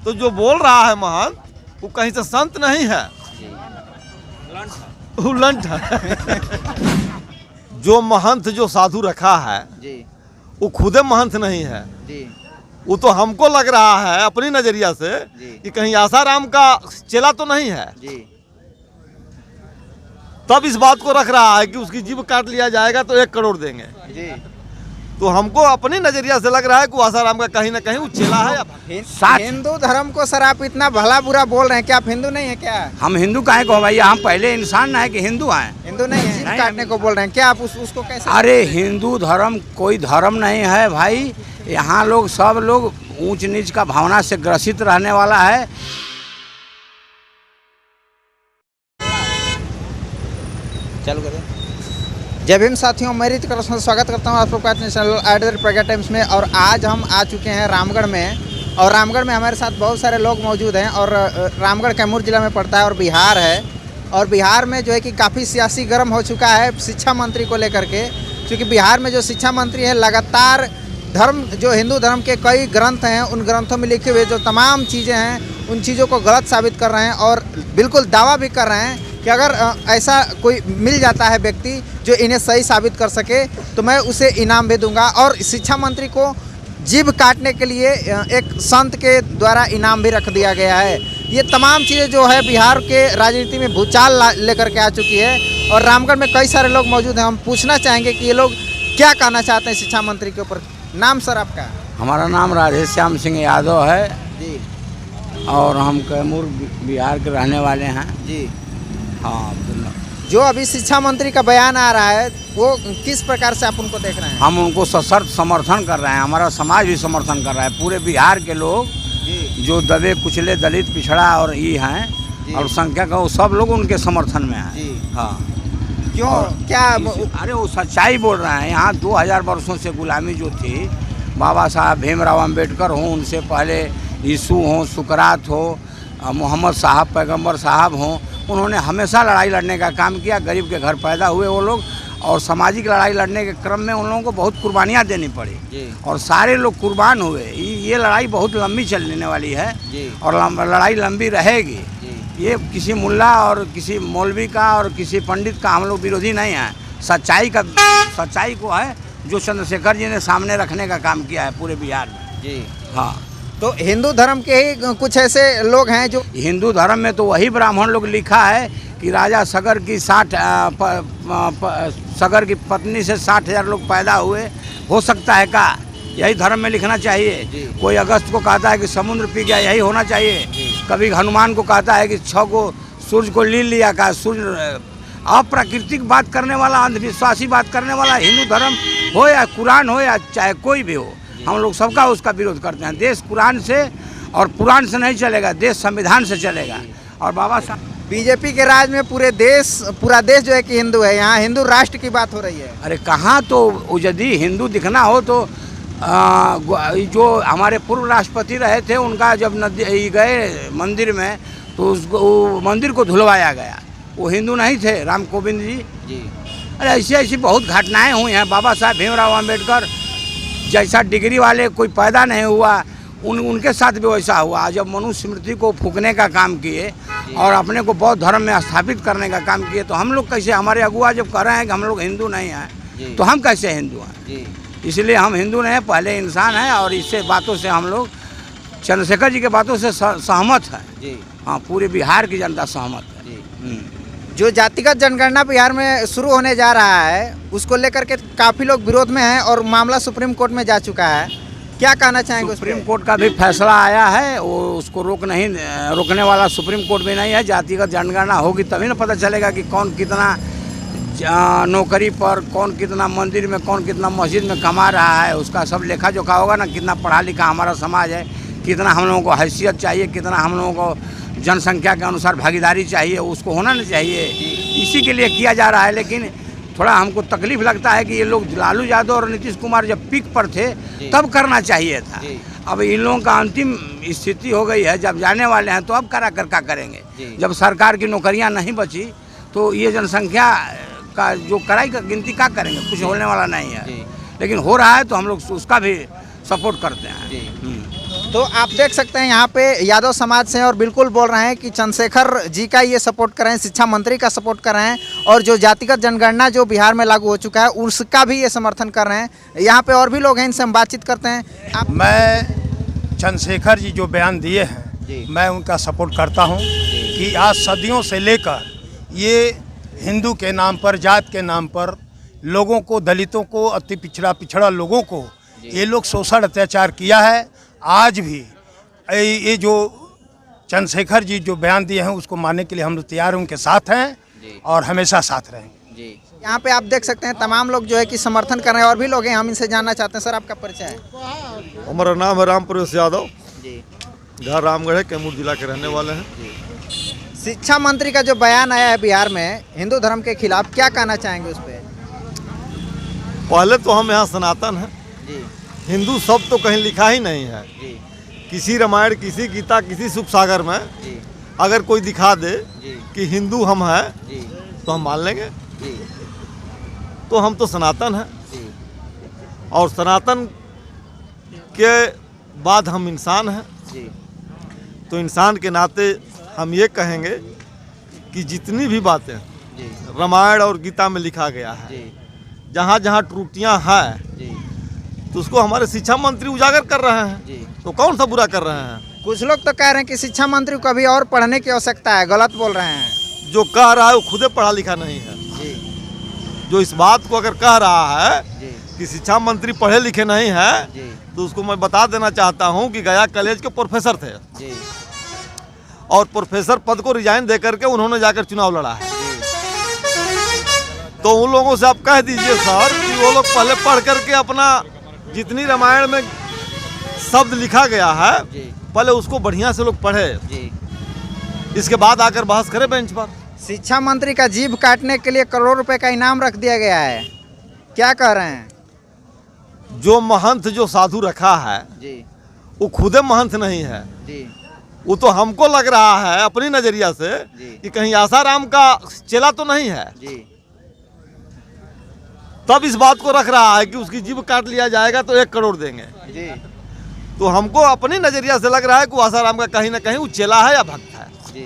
तो जो बोल रहा है महंत वो कहीं से संत नहीं है, वो लंठ है। जो महंत जो साधु रखा है जी वो खुदे महंत नहीं है, जी वो तो हमको लग रहा है अपनी नजरिया से जी कि कहीं आसाराम का चेला तो नहीं है, जी तब इस बात को रख रहा है कि उसकी जीभ काट लिया जाएगा तो 1 करोड़ देंगे। जी। तो हमको अपनी नजरिया से लग रहा है कि आसाराम का कहीं ना कहीं वो चेला है। हिंदू धर्म को सर आप इतना भला बुरा बोल रहे हैं, क्या आप हिंदू नहीं है क्या? हम हिंदू काहे को भैया, हम पहले इंसान ना है कि हिंदू हैं। हिंदू नहीं है, जीभ काटने को बोल रहे हैं क्या आप? उसको कैसे? अरे हिंदू धर्म कोई धर्म नहीं है भाई, यहाँ लोग सब लोग ऊंच नीच का भावना से ग्रसित रहने वाला है। चलो करें। जय भीम साथियों, मैं रीत कर स्वागत करता हूं आपको अपने चैनल आइडियल प्रज्ञा टाइम्स में। और आज हम आ चुके हैं रामगढ़ में, और रामगढ़ में हमारे साथ बहुत सारे लोग मौजूद हैं। और रामगढ़ कैमूर जिला में पड़ता है और बिहार है। और बिहार में जो है कि काफ़ी सियासी गर्म हो चुका है शिक्षा मंत्री को लेकर के, क्योंकि बिहार में जो शिक्षा मंत्री है लगातार धर्म जो हिंदू धर्म के कई ग्रंथ हैं उन ग्रंथों में लिखे हुए जो तमाम चीज़ें हैं उन चीज़ों को गलत साबित कर रहे हैं, और बिल्कुल दावा भी कर रहे हैं कि अगर ऐसा कोई मिल जाता है व्यक्ति जो इन्हें सही साबित कर सके तो मैं उसे इनाम भी दूंगा। और शिक्षा मंत्री को जीभ काटने के लिए एक संत के द्वारा इनाम भी रख दिया गया है। ये तमाम चीज़ें जो है बिहार के राजनीति में भूचाल लेकर के आ चुकी है। और रामगढ़ में कई सारे लोग मौजूद हैं, हम पूछना चाहेंगे कि ये लोग क्या कहना चाहते हैं शिक्षा मंत्री के ऊपर। नाम सर आपका? हमारा नाम राधे श्याम सिंह यादव है जी और हम कैमूर बिहार के रहने वाले हैं जी। हाँ। जो अभी शिक्षा मंत्री का बयान आ रहा है वो किस प्रकार से आप उनको देख रहे हैं? हम उनको सशर्त समर्थन कर रहे हैं, हमारा समाज भी समर्थन कर रहा है। पूरे बिहार के लोग जो दबे कुचले दलित पिछड़ा और ये हैं और संख्या का वो सब लोग उनके समर्थन में हैं। हाँ। क्यों? क्या? अरे वो सच्चाई बोल रहे हैं। यहाँ 2000 वर्षों से गुलामी जो थी, बाबा साहब भीमराव अंबेडकर हों, उनसे पहले यीशु हों, सुकरात हो, मोहम्मद साहब पैगंबर साहब हों, उन्होंने हमेशा लड़ाई लड़ने का काम किया। गरीब के घर पैदा हुए वो लोग, और सामाजिक लड़ाई लड़ने के क्रम में उन लोगों को बहुत कुर्बानियाँ देनी पड़ी और सारे लोग कुर्बान हुए। ये लड़ाई बहुत लंबी चलने वाली है और लड़ाई लंबी रहेगी। ये किसी मुल्ला और किसी मौलवी का और किसी पंडित का हम लोग विरोधी नहीं हैं। सच्चाई को है जो चंद्रशेखर जी ने सामने रखने का काम किया है पूरे बिहार में। जी हाँ। तो हिंदू धर्म के ही कुछ ऐसे लोग हैं जो हिंदू धर्म में तो वही ब्राह्मण लोग लिखा है कि राजा सगर की सगर की पत्नी से 60,000 लोग पैदा हुए। हो सकता है का? यही धर्म में लिखना चाहिए। कोई अगस्त को कहता है कि समुद्र पी गया, यही होना चाहिए। कभी हनुमान को कहता है कि 6 को सूर्य को लील लिया का। सूर्य अप्राकृतिक बात करने वाला, अंधविश्वासी बात करने वाला हिंदू धर्म हो या कुरान हो या चाहे कोई भी हो, हम लोग सबका उसका विरोध करते हैं। देश कुरान से और पुराण से नहीं चलेगा, देश संविधान से चलेगा। और बाबा साहब बीजेपी के राज में पूरा देश जो है कि हिंदू है, यहाँ हिंदू राष्ट्र की बात हो रही है। अरे कहाँ, तो यदि हिंदू दिखना हो तो जो हमारे पूर्व राष्ट्रपति रहे थे उनका जब गए मंदिर में तो उसको मंदिर को धुलवाया गया। वो हिंदू नहीं थे, राम कोविंद जी। अरे ऐसी बहुत घटनाएं हुई हैं। बाबा साहब भीमराव अंबेडकर जैसा डिग्री वाले कोई पैदा नहीं हुआ, उनके साथ भी वैसा हुआ। जब मनुष्य स्मृति को फूकने का काम किए और अपने को बौद्ध धर्म में स्थापित करने का काम किए, तो हम लोग कैसे, हमारे अगुआ जब कह रहे हैं कि हम लोग हिंदू नहीं हैं, तो हम कैसे हिंदू हैं? इसलिए हम हिंदू नहीं हैं, पहले इंसान हैं। और इससे बातों से हम लोग चंद्रशेखर जी के बातों से सहमत हैं। हाँ, पूरे बिहार की जनता सहमत है। जो जातिगत जनगणना बिहार में शुरू होने जा रहा है उसको लेकर के काफ़ी लोग विरोध में हैं और मामला सुप्रीम कोर्ट में जा चुका है। क्या कहना चाहेंगे? सुप्रीम कोर्ट का भी फैसला आया है, वो उसको रोकने वाला सुप्रीम कोर्ट भी नहीं है। जातिगत जनगणना होगी तभी ना पता चलेगा कि कौन कितना नौकरी पर, कौन कितना मंदिर में, कौन कितना मस्जिद में कमा रहा है। उसका सब लेखा जोखा होगा ना, कितना पढ़ा लिखा हमारा समाज है, कितना हम लोगों को हैसियत चाहिए, कितना हम लोगों को जनसंख्या के अनुसार भागीदारी चाहिए, उसको होना नहीं चाहिए। इसी के लिए किया जा रहा है। लेकिन थोड़ा हमको तकलीफ लगता है कि ये लोग लालू यादव और नीतीश कुमार जब पीक पर थे तब करना चाहिए था। अब इन लोगों का अंतिम स्थिति हो गई है, जब जाने वाले हैं तो अब करा कर क्या करेंगे? जब सरकार की नौकरियां नहीं बची तो ये जनसंख्या का जो कराई का गिनती क्या करेंगे? कुछ होने वाला नहीं है। लेकिन हो रहा है तो हम लोग उसका भी सपोर्ट करते हैं। तो आप देख सकते हैं यहाँ पे यादव समाज से और बिल्कुल बोल रहे हैं कि चंद्रशेखर जी का ये सपोर्ट कर रहे हैं, शिक्षा मंत्री का सपोर्ट कर रहे हैं और जो जातिगत जनगणना जो बिहार में लागू हो चुका है उसका भी ये समर्थन कर रहे हैं। यहाँ पे और भी लोग हैं, इनसे हम बातचीत करते हैं। आप मैं चंद्रशेखर जी जो बयान दिए हैं मैं उनका सपोर्ट करता हूं कि आज सदियों से लेकर ये हिंदू के नाम पर, जात के नाम पर लोगों को, दलितों को, अति पिछड़ा लोगों को ये लोग शोषण अत्याचार किया है। आज भी ये जो चंद्रशेखर जी जो बयान दिए हैं उसको मानने के लिए हम लोग तैयार हैं, उनके साथ हैं और हमेशा साथ रहेंगे। यहाँ पे आप देख सकते हैं तमाम लोग जो है कि समर्थन कर रहे हैं और भी लोग हैं, हम इनसे जानना चाहते हैं। सर आपका परिचय है? हमारा नाम है राम प्रवेश यादव, जी। घर रामगढ़ है, कैमूर जिला के रहने वाले हैं। शिक्षा मंत्री का जो बयान आया है बिहार में हिंदू धर्म के खिलाफ, क्या कहना चाहेंगे उस पर? पहले तो हम यहाँ सनातन हैं, जी हिंदू शब्द तो कहीं लिखा ही नहीं है। जी किसी रामायण, किसी गीता, किसी सुख सागर में जी अगर कोई दिखा दे जी कि हिंदू हम हैं जी तो हम मान लेंगे। जी तो हम तो सनातन हैं जी और सनातन के बाद हम इंसान हैं। जी तो इंसान के नाते हम ये कहेंगे कि जितनी भी बातें जी रामायण और गीता में लिखा गया है, जी जहाँ जहाँ त्रुटियाँ हैं जी तो उसको हमारे शिक्षा मंत्री उजागर कर रहे हैं। जी तो कौन सा बुरा कर रहे हैं? कुछ लोग तो कह रहे हैं कि शिक्षा मंत्री को अभी और पढ़ने की आवश्यकता है, गलत बोल रहे हैं। जो कह रहा है वो खुदे पढ़ा लिखा नहीं है। जी जो इस बात को अगर कह रहा है जी कि शिक्षा मंत्री पढ़े लिखे नहीं है जी तो उसको मैं बता देना चाहता हूँ कि गया कॉलेज के प्रोफेसर थे जी और प्रोफेसर पद को रिजाइन दे करके उन्होंने जाकर चुनाव लड़ा है। तो उन लोगों से आप कह दीजिए सर कि वो लोग पहले पढ़ करके अपना जितनी रामायण में शब्द लिखा गया है जी पहले उसको बढ़िया से लोग पढ़े, जी इसके बाद आकर बहस करें बेंच पर। शिक्षा मंत्री का जीभ काटने के लिए करोड़ रुपए का इनाम रख दिया गया है, क्या कह रहे हैं? जो महंत, जो साधु रखा है जी वो खुदे महंत नहीं है। जी वो तो हमको लग रहा है अपनी नजरिया से जी। कि कहीं आसाराम का चेला तो नहीं है, जी तब इस बात को रख रहा है कि उसकी जीभ काट लिया जाएगा तो 1 करोड़ देंगे। जी तो हमको अपनी नजरिया से लग रहा है कि आसाराम का कहीं ना कहीं वो चेला है या भक्त है, जी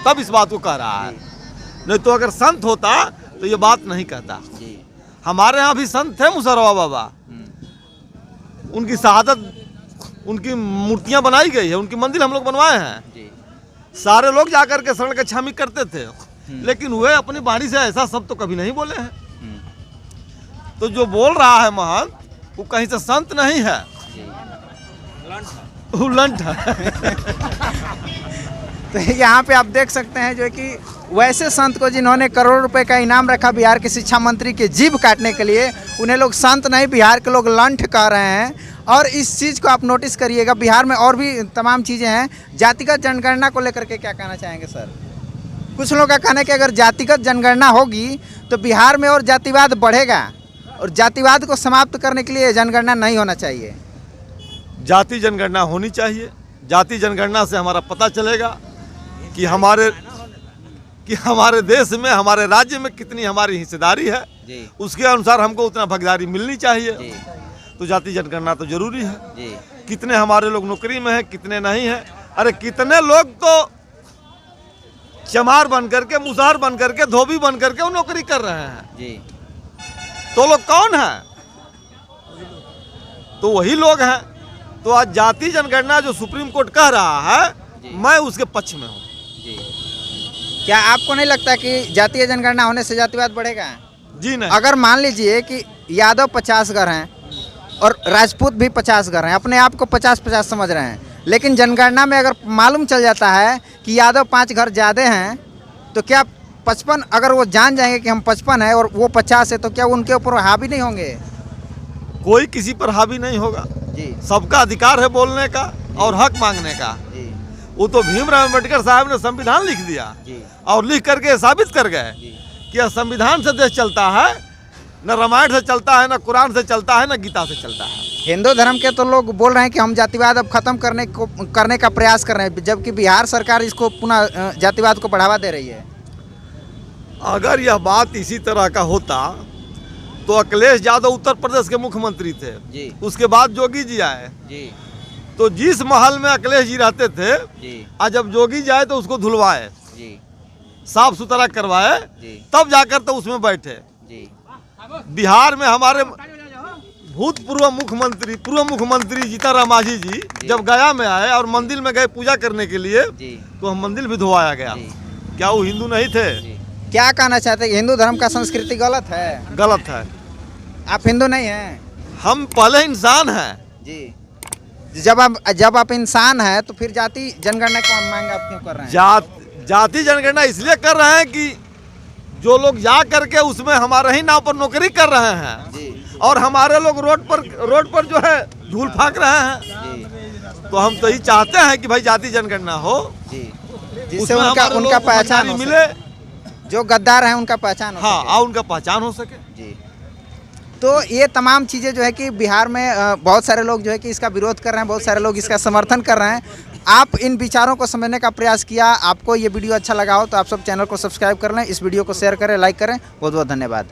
तब इस बात को कह रहा है। नहीं तो अगर संत होता तो ये बात नहीं कहता। जी हमारे यहाँ भी संत थे मुसरवा बाबा, उनकी शहादत, उनकी मूर्तियाँ बनाई गई है, उनकी मंदिर हम लोग बनवाए हैं। जी सारे लोग जाकर के शरण कछामी करते थे, लेकिन वे अपनी वाणी से ऐसा शब्द तो कभी नहीं बोले हैं। तो जो बोल रहा है महंत वो कहीं से संत नहीं है, वो लंठ है। तो यहाँ पे आप देख सकते हैं जो कि वैसे संत को जिन्होंने करोड़ रुपए का इनाम रखा बिहार के शिक्षा मंत्री के जीभ काटने के लिए, उन्हें लोग संत नहीं, बिहार के लोग लंठ कह रहे हैं। और इस चीज़ को आप नोटिस करिएगा, बिहार में और भी तमाम चीज़ें हैं। जातिगत जनगणना को लेकर के क्या कहना चाहेंगे सर? कुछ लोगों का कहना है कि अगर जातिगत जनगणना होगी तो बिहार में और जातिवाद बढ़ेगा और जातिवाद को समाप्त करने के लिए जनगणना नहीं होना चाहिए। जाति जनगणना होनी चाहिए। जाति जनगणना से हमारा पता चलेगा कि हमारे देश में, हमारे राज्य में कितनी हमारी हिस्सेदारी है, उसके अनुसार हमको उतना भागीदारी मिलनी चाहिए। तो जाति जनगणना तो जरूरी है। कितने हमारे लोग नौकरी में हैं, कितने नहीं हैं। अरे कितने लोग तो चमार बन करके, मुसहर बन करके, धोबी बन करके वो नौकरी कर रहे हैं। तो लोग कौन है? तो वही लोग हैं। तो आज जाति जनगणना जो सुप्रीम कोर्ट कह रहा है, मैं उसके पक्ष में हूँ। क्या आपको नहीं लगता कि जातीय जनगणना होने से जातिवाद बढ़ेगा? जी नहीं। अगर मान लीजिए कि यादव 50 घर हैं और राजपूत भी 50 घर हैं, अपने आप को 50-50 समझ रहे हैं, लेकिन जनगणना में अगर मालूम चल जाता है कि यादव 5 घर ज़्यादा हैं, तो क्या 55, अगर वो जान जाएंगे कि हम 55 हैं और वो 50 है, तो क्या उनके ऊपर हावी नहीं होंगे? कोई किसी पर हावी नहीं होगा जी। सबका अधिकार है बोलने का और हक मांगने का। जी वो तो भीमराव अम्बेडकर साहब ने संविधान लिख दिया जी और लिख करके साबित कर गए कि यह संविधान से देश चलता है, न रामायण से चलता है, न कुरान से चलता है, न गीता से चलता है। हिंदू धर्म के तो लोग बोल रहे हैं कि हम जातिवाद अब खत्म करने का प्रयास कर रहे हैं, जबकि बिहार सरकार इसको पुनः जातिवाद को बढ़ावा दे रही है। अगर यह बात इसी तरह का होता तो अखिलेश यादव उत्तर प्रदेश के मुख्यमंत्री थे, उसके बाद योगी जी आए, तो तो जिस महल में अखिलेश जी रहते थे, जी आज जब जोगी जाए तो उसको धुलवाए, जी साफ सुथरा करवाए, जी तब जाकर तो उसमें बैठे। जी बिहार में हमारे भूतपूर्व मुख्यमंत्री, पूर्व मुख्यमंत्री जीताराम मांझी जी जब गया में आए और मंदिर में गए पूजा करने के लिए, जी तो हम मंदिर भी धुलवाया गया। जी। क्या वो हिंदू नहीं थे? जी। क्या कहना चाहते हैं, हिंदू धर्म का संस्कृति गलत है? गलत है। आप हिंदू नहीं हैं? हम पहले इंसान हैं। जी। जब आप इंसान हैं तो फिर जाति जनगणना को मांग आप क्यों कर रहे हैं? जाति जनगणना इसलिए कर रहे हैं कि जो लोग जा करके उसमें हमारे ही नाव पर नौकरी कर रहे हैं, जी और हमारे लोग रोड पर जो है धूल फाक रहे हैं, जी तो हम तो यही चाहते हैं कि भाई जाति जनगणना हो, जी, जिससे उसमें उनका हमारे उनका लोगों को पहचान हो मिले। सके। जो गद्दार हैं उनका पहचान हो हाँ, सके। और उनका पहचान हो सके। जी। तो ये तमाम चीज़ें जो है कि बिहार में बहुत सारे लोग जो है कि इसका विरोध कर रहे हैं, बहुत सारे लोग इसका समर्थन कर रहे हैं। आप इन विचारों को समझने का प्रयास किया। आपको ये वीडियो अच्छा लगा हो तो आप सब चैनल को सब्सक्राइब कर लें, इस वीडियो को शेयर करें, लाइक करें। बहुत बहुत धन्यवाद।